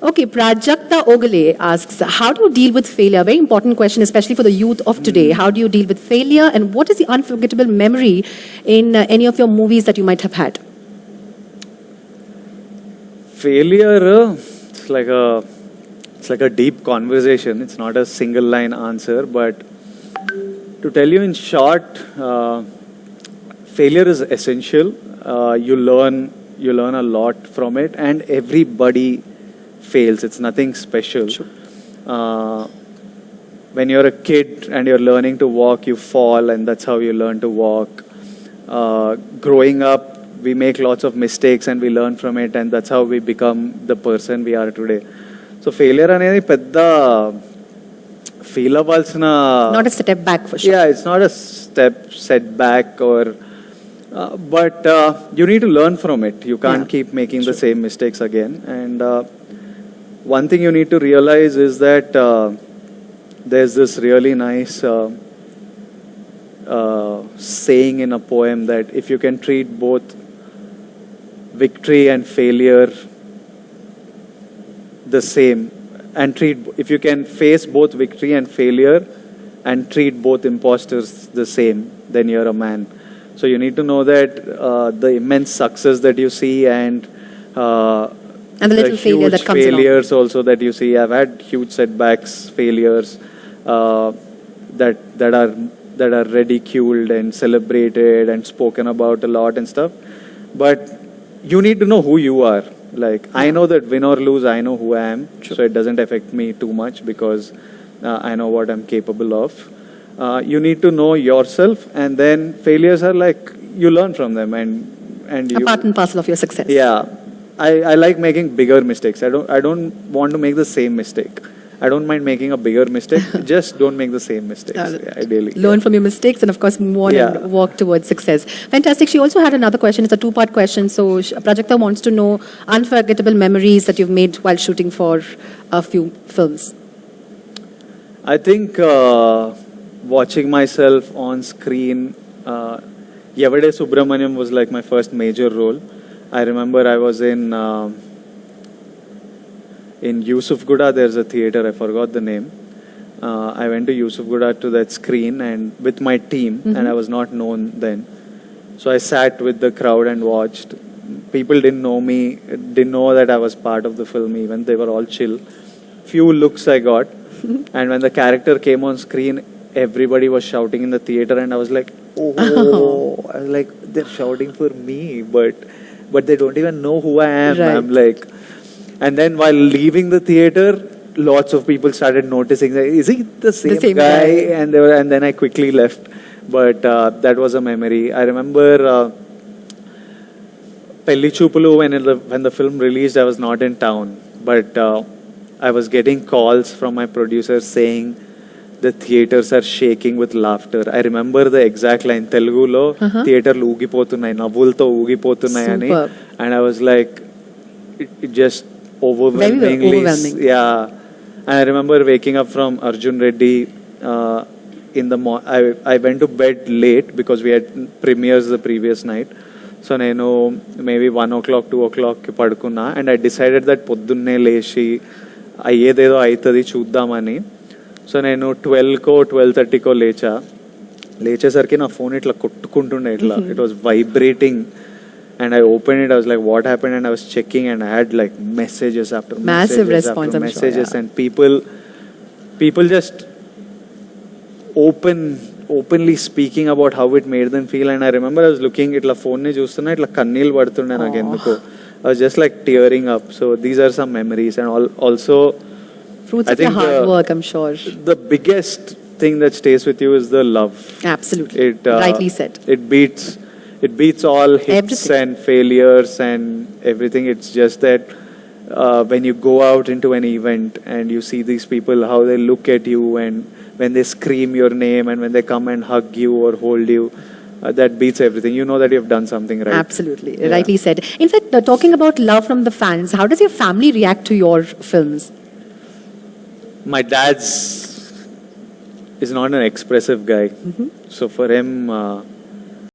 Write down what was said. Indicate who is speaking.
Speaker 1: Okay, Prajakta Ogale asks, how do you deal with failure? Very important question, especially for the youth of today. How do you deal with failure, and what is the unforgettable memory in any of your movies that you might have had?
Speaker 2: Failure, it's like a deep conversation. It's not a single line answer, but to tell you in short, failure is essential. You learn a lot from it, and everybody fails. It's nothing special.
Speaker 1: Sure.
Speaker 2: When you're a kid and you're learning to walk, you fall, and that's how you learn to walk. Growing up, we make lots of mistakes and we learn from it, and that's how we become the person we are today. So failure అనేది పెద్ద feel అవ్వాల్సిన,
Speaker 1: Not a step back for sure.
Speaker 2: yeah, it's not a setback or but you need to learn from it. You can't keep making the same mistakes again. And one thing you need to realize is that there's this really nice saying in a poem that if you can treat both victory and failure the same, and if you can face both victory and failure and treat both imposters the same, then you're a man. So you need to know that the immense success that you see and
Speaker 1: the little failure that comes
Speaker 2: failures along. Also that you see. I've had huge setbacks, failures that are ridiculed and celebrated and spoken about a lot and stuff. But you need to know who you are. Like, I know that win or lose, I know who I am. Sure. So it doesn't affect me too much because I know what I'm capable of. You need to know yourself, and then failures are like, you learn from them, and you,
Speaker 1: a part and parcel of your success.
Speaker 2: Yeah. I like making bigger mistakes. I don't want to make the same mistake. I don't mind making a bigger mistake. Just don't make the same mistakes. Ideally.
Speaker 1: Learn from your mistakes and, of course, move on and walk towards success. Fantastic. She also had another question. It's a two-part question. So Prajakta wants to know unforgettable memories that you've made while shooting for a few films.
Speaker 2: I think watching myself on screen, Yavade Subramaniam was like my first major role. I remember I was in Yusuf Guda. There's a theater, I forgot the name. I went to Yusuf Guda to that screen and with my team, and I was not known then. So I sat with the crowd and watched. People didn't know me, didn't know that I was part of the film even. They were all chill. Few looks I got. And when the character came on screen, everybody was shouting in the theater, and I was like, oh. I was like, they're shouting for me, but they don't even know who I am.
Speaker 1: Right.
Speaker 2: I'm like, and then while leaving the theater, lots of people started noticing that, is he the same guy? And then I quickly left. But that was a memory. I remember Pelli Chupulu, when the film released, I was not in town. But I was getting calls from my producers saying the theaters are shaking with laughter. I remember the exact line, Telugulo, theaterlu oogipotunnai, navulto oogipotunnai ani. And I was like, it just overwhelmingly.
Speaker 1: Very overwhelming.
Speaker 2: Yeah. And I remember waking up from Arjun Reddy in the I went to bed late because we had premieres the previous night. So nenu maybe 1 o'clock, 2 o'clock padukunna, and I decided that poddunne leshi ayyededo aitadi chuddamani. So నేను 12కో 12:30కో లేచేసరికి నా phone ఇట్లా కొట్టుకుంటుండే, ఇట్లా it was vibrating. And I opened it, I was like, what happened? And I was checking, and I had like messages after
Speaker 1: massive
Speaker 2: messages
Speaker 1: response,
Speaker 2: after
Speaker 1: I'm
Speaker 2: messages,
Speaker 1: sure, yeah.
Speaker 2: And people just openly speaking about how it made them feel. And I remember I was looking, itla phone ni chustuna, itla kannil padtunde నాకు ఎందుకో. I was just like tearing up. So these are some memories, and also
Speaker 1: fruits of your hard work, I'm sure.
Speaker 2: The biggest thing that stays with you is the love.
Speaker 1: Absolutely. Rightly said.
Speaker 2: It beats all hits and failures and everything. It's just that when you go out into an event and you see these people, how they look at you, and when they scream your name, and when they come and hug you or hold you, that beats everything. You know that you've done something right.
Speaker 1: Absolutely. Yeah. Rightly said. In fact, talking about love from the fans, how does your family react to your films?
Speaker 2: My dad's is not an expressive guy. So for him,